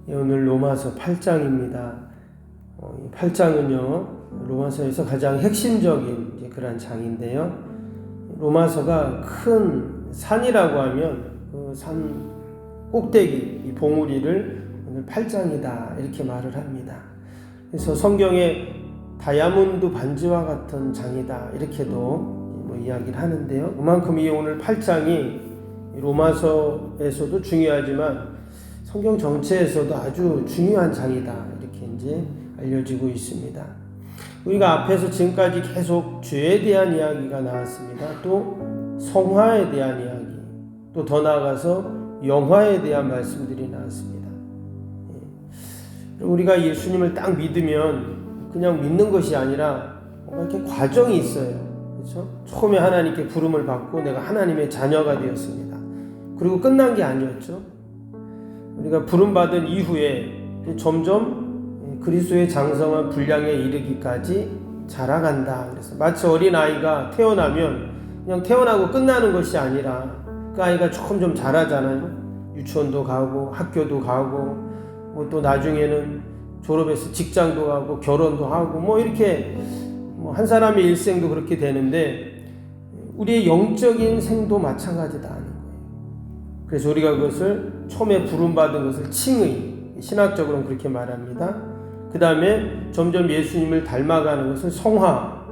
오늘 로마서 8장입니다. 이 8장은요, 로마서에서 가장 핵심적인 그런 장인데요. 로마서가 큰 산이라고 하면 그 산 꼭대기, 이 봉우리를 오늘 8장이다 이렇게 말을 합니다. 그래서 성경에 다이아몬드 반지와 같은 장이다 이렇게도 이야기를 하는데요. 그만큼 이 오늘 8장이 로마서에서도 중요하지만 성경 전체에서도 아주 중요한 장이다 이렇게 이제 알려지고 있습니다. 우리가 앞에서 지금까지 계속 죄에 대한 이야기가 나왔습니다. 또 성화에 대한 이야기, 또 더 나아가서 영화에 대한 말씀들이 나왔습니다. 우리가 예수님을 딱 믿으면 그냥 믿는 것이 아니라 뭔가 이렇게 과정이 있어요. 그렇죠? 처음에 하나님께 부름을 받고 내가 하나님의 자녀가 되었습니다. 그리고 끝난 게 아니었죠. 우리가 부름받은 이후에 점점 그리스도의 장성한 분량에 이르기까지 자라간다. 그래서 마치 어린아이가 태어나면 그냥 태어나고 끝나는 것이 아니라 그 아이가 점점 자라잖아요. 유치원도 가고 학교도 가고 또 나중에는 졸업해서 직장도 가고 결혼도 하고 이렇게 한 사람의 일생도 그렇게 되는데 우리의 영적인 생도 마찬가지다 하는 거예요. 그래서 우리가 그것을 처음에 부름받은 것을 칭의, 신학적으로는 그렇게 말합니다. 그 다음에 점점 예수님을 닮아가는 것을 성화,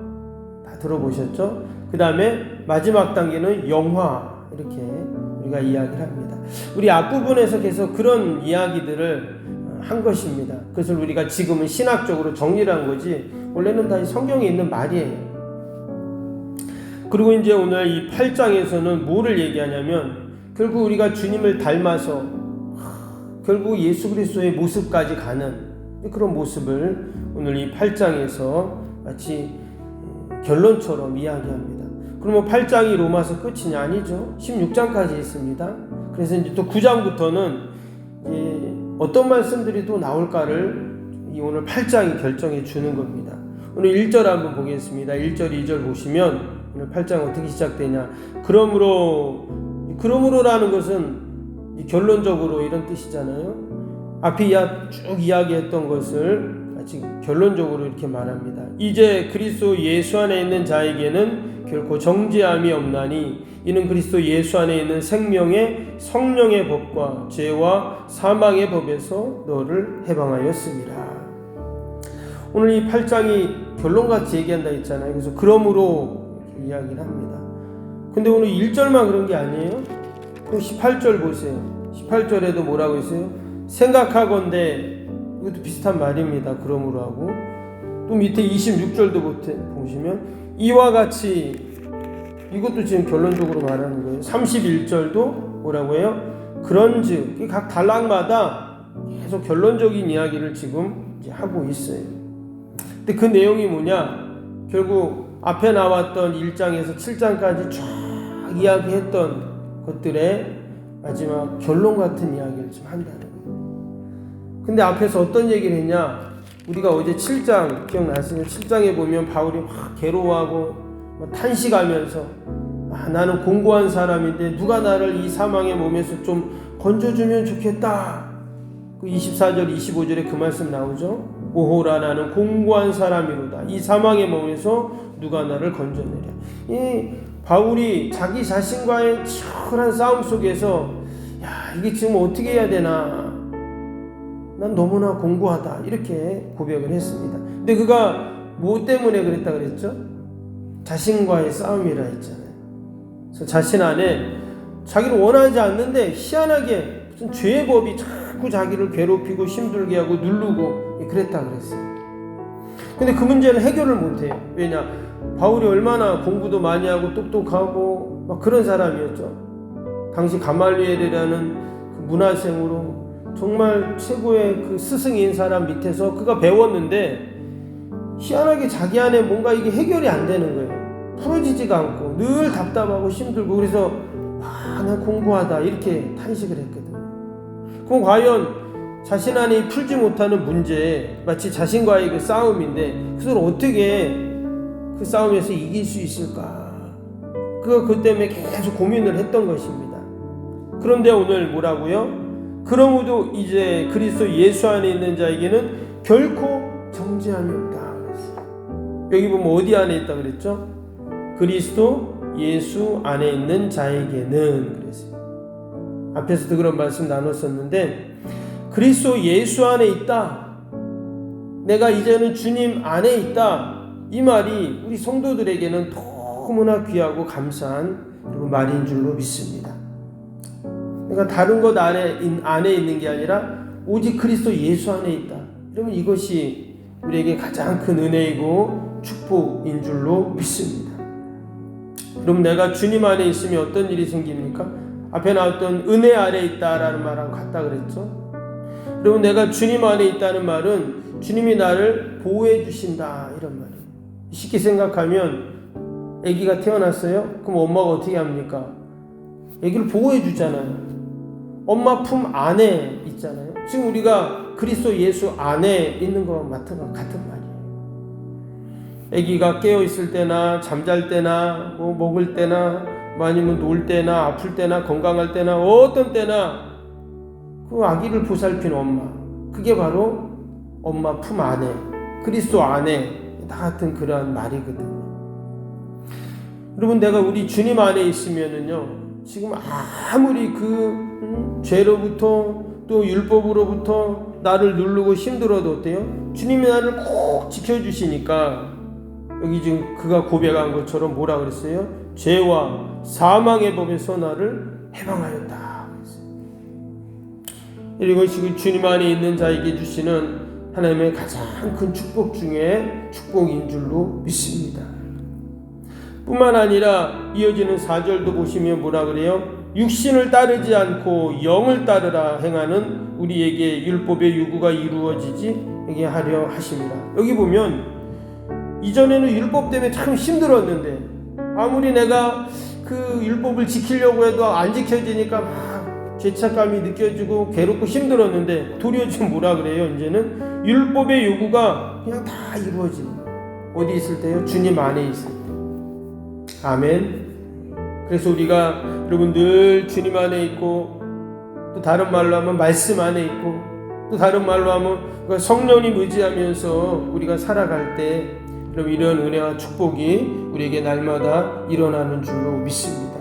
다 들어보셨죠? 그 다음에 마지막 단계는 영화, 이렇게 우리가 이야기를 합니다. 우리 앞부분에서 계속 그런 이야기들을 한 것입니다. 그것을 우리가 지금은 신학적으로 정리를 한 거지 원래는 다 성경에 있는 말이에요. 그리고 이제 오늘 이 8장에서는 뭐를 얘기하냐면 결국 우리가 주님을 닮아서 결국 예수 그리스도의 모습까지 가는 그런 모습을 오늘 이 8장에서 마치 결론처럼 이야기합니다. 그러면 8장이 로마서 끝이냐? 아니죠. 16장까지 있습니다. 그래서 이제 또 9장부터는 이제 어떤 말씀들이 또 나올까를 이 오늘 8장이 결정해 주는 겁니다. 오늘 1절 한번 보겠습니다. 1절, 2절 보시면 오늘 8장 어떻게 시작되냐? 그러므로라는 것은 결론적으로 이런 뜻이잖아요. 앞에 쭉 이야기했던 것을 지금 결론적으로 이렇게 말합니다. 이제 그리스도 예수 안에 있는 자에게는 결코 정죄함이 없나니 이는 그리스도 예수 안에 있는 생명의 성령의 법과 죄와 사망의 법에서 너를 해방하였습니다. 오늘 이 8장이 결론같이 얘기한다 했잖아요. 그래서 그러므로 이렇게 이야기를 합니다. 근데 오늘 1절만 그런 게 아니에요. 또 18절 보세요. 18절에도 뭐라고 했어요? 생각하건대, 이것도 비슷한 말입니다. 그러므로 하고 또 밑에 26절도 보시면 이와 같이, 이것도 지금 결론적으로 말하는 거예요. 31절도 뭐라고 해요? 그런즉, 각 단락마다 계속 결론적인 이야기를 지금 이제 하고 있어요. 근데 그 내용이 뭐냐? 결국 앞에 나왔던 1장에서 7장까지 쫙 이야기했던 것들의 마지막 결론 같은 이야기를 좀 한다는 거예요. 근데 앞에서 어떤 얘기를 했냐? 우리가 어제 7장 기억나시죠? 7장에 보면 바울이 막 괴로워하고 탄식하면서 나는 공고한 사람인데 누가 나를 이 사망의 몸에서 좀 건져주면 좋겠다. 그 24절 25절에 그 말씀 나오죠. 오호라 나는 공고한 사람이로다. 이 사망의 몸에서 누가 나를 건져내랴. 이 바울이 자기 자신과의 치열한 싸움 속에서 이게 지금 어떻게 해야 되나, 난 너무나 공고하다 이렇게 고백을 했습니다. 근데 그가 뭐 때문에 그랬다 그랬죠? 자신과의 싸움이라 했잖아요. 그래서 자신 안에 자기를 원하지 않는데 희한하게 무슨 죄의 법이 자꾸 자기를 괴롭히고 힘들게 하고 누르고 그랬다 그랬어요. 근데 그 문제는 해결을 못해요. 왜냐? 바울이 얼마나 공부도 많이 하고 똑똑하고 막 그런 사람이었죠. 당시 가말리엘이라는 그 문화생으로 정말 최고의 그 스승인 사람 밑에서 그가 배웠는데 희한하게 자기 안에 뭔가 이게 해결이 안 되는 거예요. 풀어지지가 않고 늘 답답하고 힘들고 그래서 난 공고하다 이렇게 탄식을 했거든요. 그럼 과연 자신 안에 풀지 못하는 문제, 마치 자신과의 그 싸움인데 그걸 어떻게 그 싸움에서 이길 수 있을까? 그 때문에 계속 고민을 했던 것입니다. 그런데 오늘 뭐라고요? 그러므로 이제 그리스도 예수 안에 있는 자에게는 결코 정죄함이 없다 그랬어요. 여기 보면 어디 안에 있다 그랬죠? 그리스도 예수 안에 있는 자에게는 그랬어요. 앞에서도 그런 말씀 나눴었는데, 그리스도 예수 안에 있다, 내가 이제는 주님 안에 있다, 이 말이 우리 성도들에게는 너무나 귀하고 감사한 말인 줄로 믿습니다. 그러니까 다른 것 안에 있는 게 아니라 오직 그리스도 예수 안에 있다. 그러면 이것이 우리에게 가장 큰 은혜이고 축복인 줄로 믿습니다. 그럼 내가 주님 안에 있으면 어떤 일이 생깁니까? 앞에 나왔던 은혜 아래 있다라는 말하고 같다 그랬죠. 그러면 내가 주님 안에 있다는 말은 주님이 나를 보호해 주신다, 이런 말이에요. 쉽게 생각하면 아기가 태어났어요? 그럼 엄마가 어떻게 합니까? 아기를 보호해 주잖아요. 엄마 품 안에 있잖아요. 지금 우리가 그리스도 예수 안에 있는 것과 같은 말이에요. 아기가 깨어 있을 때나 잠잘 때나 뭐 먹을 때나 아니면 놀 때나 아플 때나 건강할 때나 어떤 때나 그 아기를 보살피는 엄마, 그게 바로 엄마 품 안에, 그리스도 안에 다 같은 그러한 말이거든요. 여러분, 내가 우리 주님 안에 있으면은요, 지금 아무리 죄로부터 또 율법으로부터 나를 누르고 힘들어도 어때요? 주님이 나를 꼭 지켜주시니까, 여기 지금 그가 고백한 것처럼 뭐라 그랬어요? 죄와 사망의 법에서 나를 해방하였다. 이것이 주님 안에 있는 자에게 주시는 하나님의 가장 큰 축복 중에 축복인 줄로 믿습니다. 뿐만 아니라 이어지는 4절도 보시면 뭐라 그래요? 육신을 따르지 않고 영을 따르라 행하는 우리에게 율법의 요구가 이루어지지 이게 하려 하십니다. 여기 보면 이전에는 율법 때문에 참 힘들었는데, 아무리 내가 그 율법을 지키려고 해도 안 지켜지니까 막 죄책감이 느껴지고 괴롭고 힘들었는데, 도리어 지금 뭐라 그래요? 이제는 율법의 요구가 그냥 다 이루어지는, 어디 있을 때요? 주님 안에 있을 때. 아멘. 그래서 우리가 여러분 늘 주님 안에 있고, 또 다른 말로 하면 말씀 안에 있고, 또 다른 말로 하면 성령님 의지하면서 우리가 살아갈 때 여러분 이런 은혜와 축복이 우리에게 날마다 일어나는 줄로 믿습니다.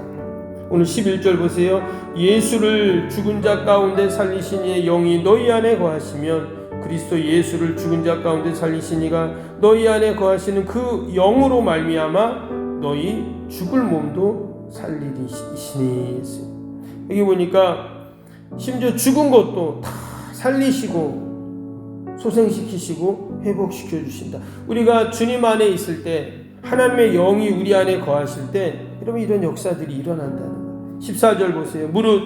오늘 11절 보세요. 예수를 죽은 자 가운데 살리신 이의 영이 너희 안에 거하시면 그리스도 예수를 죽은 자 가운데 살리신 이가 너희 안에 거하시는 그 영으로 말미암아 너희 죽을 몸도 살리시니. 여기 보니까 심지어 죽은 것도 다 살리시고 소생시키시고 회복시켜 주신다. 우리가 주님 안에 있을 때, 하나님의 영이 우리 안에 거하실 때 여러분 이런 역사들이 일어난다는 거예요. 14절 보세요. 무릇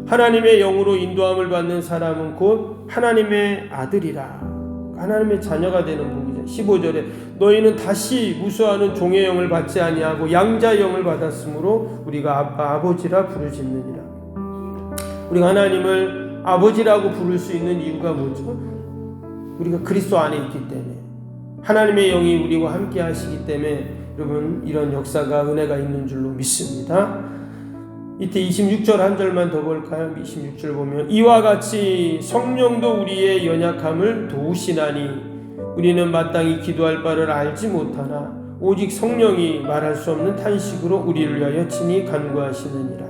하나님의 영으로 인도함을 받는 사람은 곧 하나님의 아들이라. 하나님의 자녀가 되는 복이죠. 15절에 너희는 다시 무수하는 종의 영을 받지 아니하고 양자의 영을 받았으므로 우리가 아빠 아버지라 부르짖느니라. 우리가 하나님을 아버지라고 부를 수 있는 이유가 뭐죠? 우리가 그리스도 안에 있기 때문에, 하나님의 영이 우리와 함께 하시기 때문에 여러분 이런 역사가, 은혜가 있는 줄로 믿습니다. 이때 26절 한 절만 더 볼까요? 26절 보면 이와 같이 성령도 우리의 연약함을 도우시나니 우리는 마땅히 기도할 바를 알지 못하나 오직 성령이 말할 수 없는 탄식으로 우리를 위하여 친히 간구하시느니라.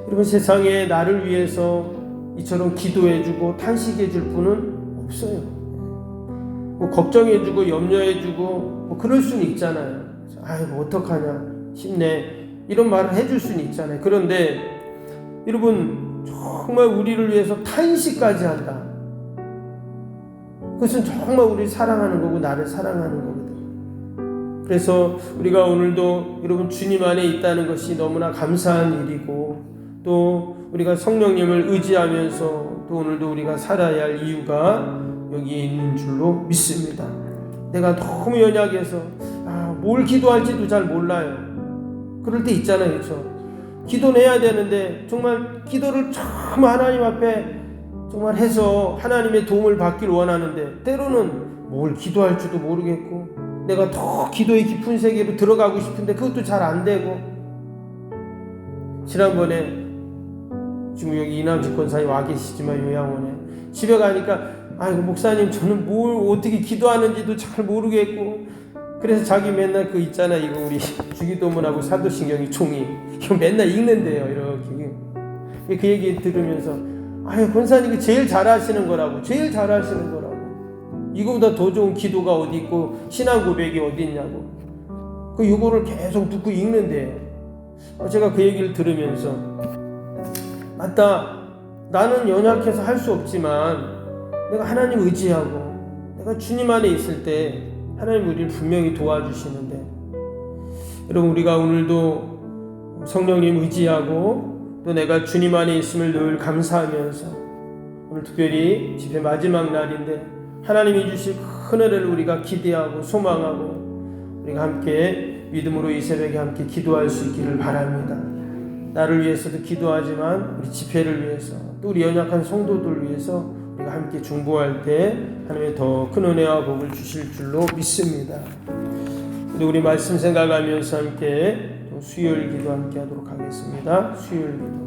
여러분, 세상에 나를 위해서 이처럼 기도해주고 탄식해줄 분은 없어요. 뭐 걱정해주고 염려해주고 뭐 그럴 수는 있잖아요. 아이고 어떡하냐, 힘내, 이런 말을 해줄 수는 있잖아요. 그런데 여러분, 정말 우리를 위해서 탄식까지 한다. 그것은 정말 우리를 사랑하는 거고 나를 사랑하는 거거든요. 그래서 우리가 오늘도 여러분 주님 안에 있다는 것이 너무나 감사한 일이고, 또 우리가 성령님을 의지하면서 또 오늘도 우리가 살아야 할 이유가 여기에 있는 줄로 믿습니다. 내가 너무 연약해서 뭘 기도할지도 잘 몰라요. 그럴 때 있잖아요, 그렇죠? 기도는 해야 되는데 정말 기도를 참 하나님 앞에 정말 해서 하나님의 도움을 받기를 원하는데 때로는 뭘 기도할지도 모르겠고, 내가 더 기도의 깊은 세계로 들어가고 싶은데 그것도 잘 안 되고. 지난번에 지금 여기 이남 집권사에 와 계시지만 요양원에 집에 가니까 아이고 목사님 저는 뭘 어떻게 기도하는지도 잘 모르겠고 그래서 자기 맨날 그 있잖아 이거 우리 주기도문하고 사도신경이 종이 이거 맨날 읽는데요 이렇게 그 얘기 들으면서 아유 권사님 이거 제일 잘하시는 거라고 제일 잘하시는 거라고 이거보다 더 좋은 기도가 어디 있고 신앙 고백이 어디 있냐고 그 요거를 계속 듣고 읽는데요. 제가 그 얘기를 들으면서 맞다 나는 연약해서 할 수 없지만 내가 하나님 의지하고 내가 주님 안에 있을 때 하나님 우리를 분명히 도와주시는데 여러분 우리가 오늘도 성령님 의지하고 또 내가 주님 안에 있음을 늘 감사하면서 오늘 특별히 집회 마지막 날인데 하나님이 주실 큰 은혜를 우리가 기대하고 소망하고 우리가 함께 믿음으로 이 새벽에 함께 기도할 수 있기를 바랍니다. 나를 위해서도 기도하지만 우리 집회를 위해서 또 우리 연약한 성도들을 위해서 우리가 함께 중보할 때 하나님의 더 큰 은혜와 복을 주실 줄로 믿습니다. 우리 말씀 생각하면서 함께 수요일 기도 함께 하도록 하겠습니다. 수요일 기도.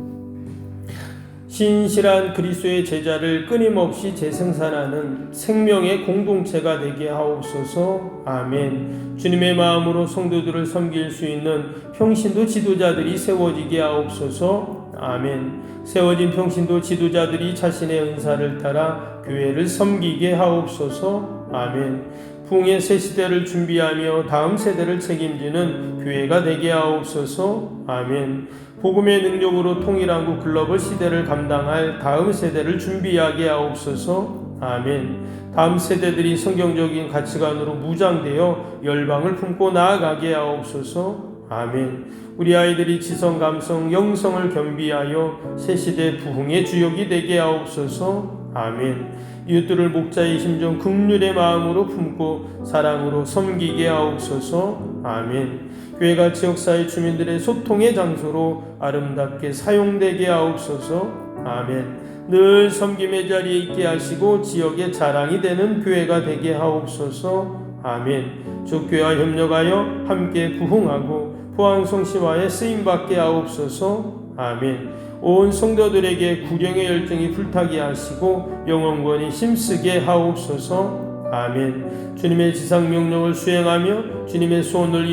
신실한 그리스도의 제자를 끊임없이 재생산하는 생명의 공동체가 되게 하옵소서. 아멘. 주님의 마음으로 성도들을 섬길 수 있는 평신도 지도자들이 세워지게 하옵소서. 아멘. 세워진 평신도 지도자들이 자신의 은사를 따라 교회를 섬기게 하옵소서. 아멘. 부흥의 새 시대를 준비하며 다음 세대를 책임지는 교회가 되게 하옵소서. 아멘. 복음의 능력으로 통일한국 글로벌 시대를 감당할 다음 세대를 준비하게 하옵소서. 아멘. 다음 세대들이 성경적인 가치관으로 무장되어 열방을 품고 나아가게 하옵소서. 아멘. 우리 아이들이 지성, 감성, 영성을 겸비하여 새 시대 부흥의 주역이 되게 하옵소서. 아멘. 이웃들을 목자의 심정 긍휼의 마음으로 품고 사랑으로 섬기게 하옵소서. 아멘. 교회가 지역사회 주민들의 소통의 장소로 아름답게 사용되게 하옵소서. 아멘. 늘 섬김의 자리에 있게 하시고 지역의 자랑이 되는 교회가 되게 하옵소서. 아멘. 주교회와 협력하여 함께 부흥하고 포항성시와에 쓰임받게 하옵소서. 아멘. 온 성도들에게 구령의 열정이 불타게 하시고 영원권이 힘쓰게 하옵소서. 아멘. 주님의 지상 명령을 수행하며 주님의 소원을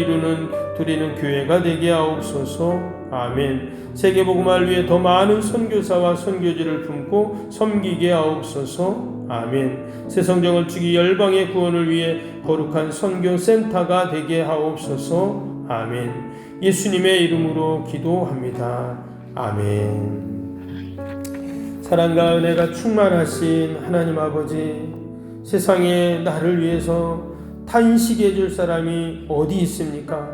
드리는 교회가 되게 하옵소서. 아멘. 세계복음화를 위해 더 많은 선교사와 선교지를 품고 섬기게 하옵소서. 아멘. 새 성경을 주기 열방의 구원을 위해 거룩한 선교센터가 되게 하옵소서. 아멘. 예수님의 이름으로 기도합니다. 아멘. 사랑과 은혜가 충만하신 하나님 아버지, 세상에 나를 위해서 탄식해 줄 사람이 어디 있습니까?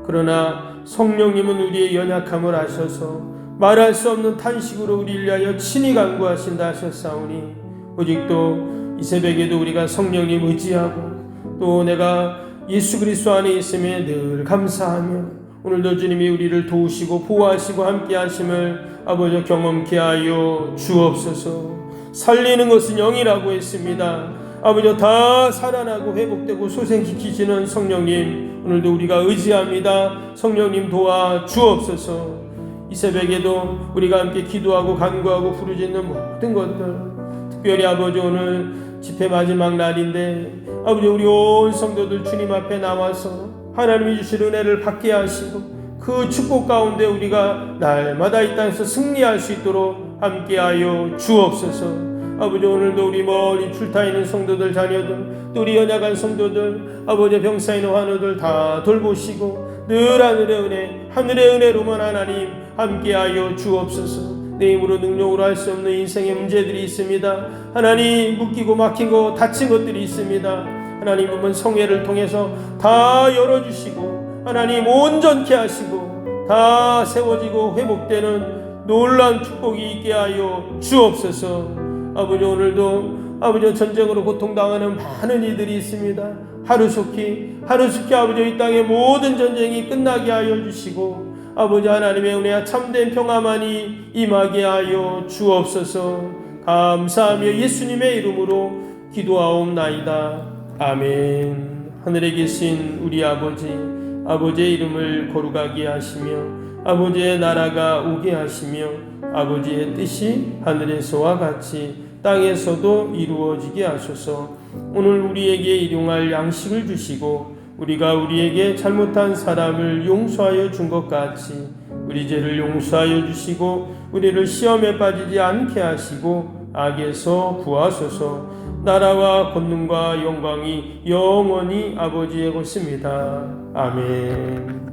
그러나 성령님은 우리의 연약함을 아셔서 말할 수 없는 탄식으로 우리를 위하여 친히 간구하신다 하셨사오니 오직도 이 새벽에도 우리가 성령님 의지하고 또 내가 예수 그리스도 안에 있음에 늘 감사하며 오늘도 주님이 우리를 도우시고 보호하시고 함께 하심을 아버지 경험케 하여 주옵소서. 살리는 것은 영이라고 했습니다. 아버지 다 살아나고 회복되고 소생시키시는 성령님 오늘도 우리가 의지합니다. 성령님 도와 주옵소서. 이 새벽에도 우리가 함께 기도하고 간구하고 부르짖는 모든 것들 특별히 아버지 오늘 집회 마지막 날인데 아버지 우리 온 성도들 주님 앞에 나와서 하나님이 주실 은혜를 받게 하시고 그 축복 가운데 우리가 날마다 이 땅에서 승리할 수 있도록 함께하여 주옵소서. 아버지 오늘도 우리 멀리 출타 있는 성도들 자녀들 또 우리 연약한 성도들 아버지 병사 있는 환우들 다 돌보시고 늘 하늘의 은혜로만 하나님 함께하여 주옵소서. 내 힘으로 능력으로 할 수 없는 인생의 문제들이 있습니다. 하나님 묶이고 막힌 거 다친 것들이 있습니다. 하나님은 성회를 통해서 다 열어주시고 하나님 온전케 하시고 다 세워지고 회복되는 놀라운 축복이 있게 하여 주옵소서. 아버지 오늘도 아버지 전쟁으로 고통당하는 많은 이들이 있습니다. 하루속히 아버지 이 땅의 모든 전쟁이 끝나게 하여 주시고 아버지 하나님의 은혜와 참된 평화만이 임하게 하여 주옵소서. 감사하며 예수님의 이름으로 기도하옵나이다. 아멘. 하늘에 계신 우리 아버지의 이름을 거룩하게 하시며 아버지의 나라가 오게 하시며 아버지의 뜻이 하늘에서와 같이 땅에서도 이루어지게 하소서. 오늘 우리에게 일용할 양식을 주시고 우리가 우리에게 잘못한 사람을 용서하여 준 것 같이 우리 죄를 용서하여 주시고 우리를 시험에 빠지지 않게 하시고 악에서 구하소서. 나라와 권능과 영광이 영원히 아버지의 것입니다. 아멘.